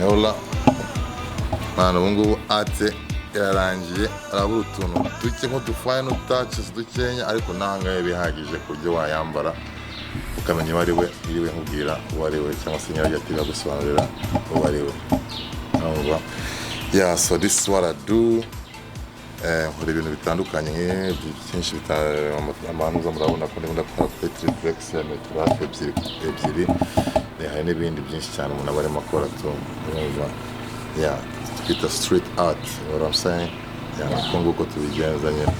Ola mwana ubungubu ate yarangiye arabura utuntu duke nk'udufinal touches dukenya ariko nangaye bihagije kuryo wayambara ukamenya uwo ari we iriwe nkubwira uwo ari we cyangwa se nyirayo ati bagusobanurira uwo ari we. Yeah, so this is what I do. Nkora ibintu bitandukanye byinshi amanuza murabona ko ndikunda gukora kuri triplex ya metero hafi ebyiri hari n'ibindi byinshi cyane umuntu aba arimo akora yeah, twita street art, you know what I'm saying? Yeah, nuko nguko tubigenza nyine.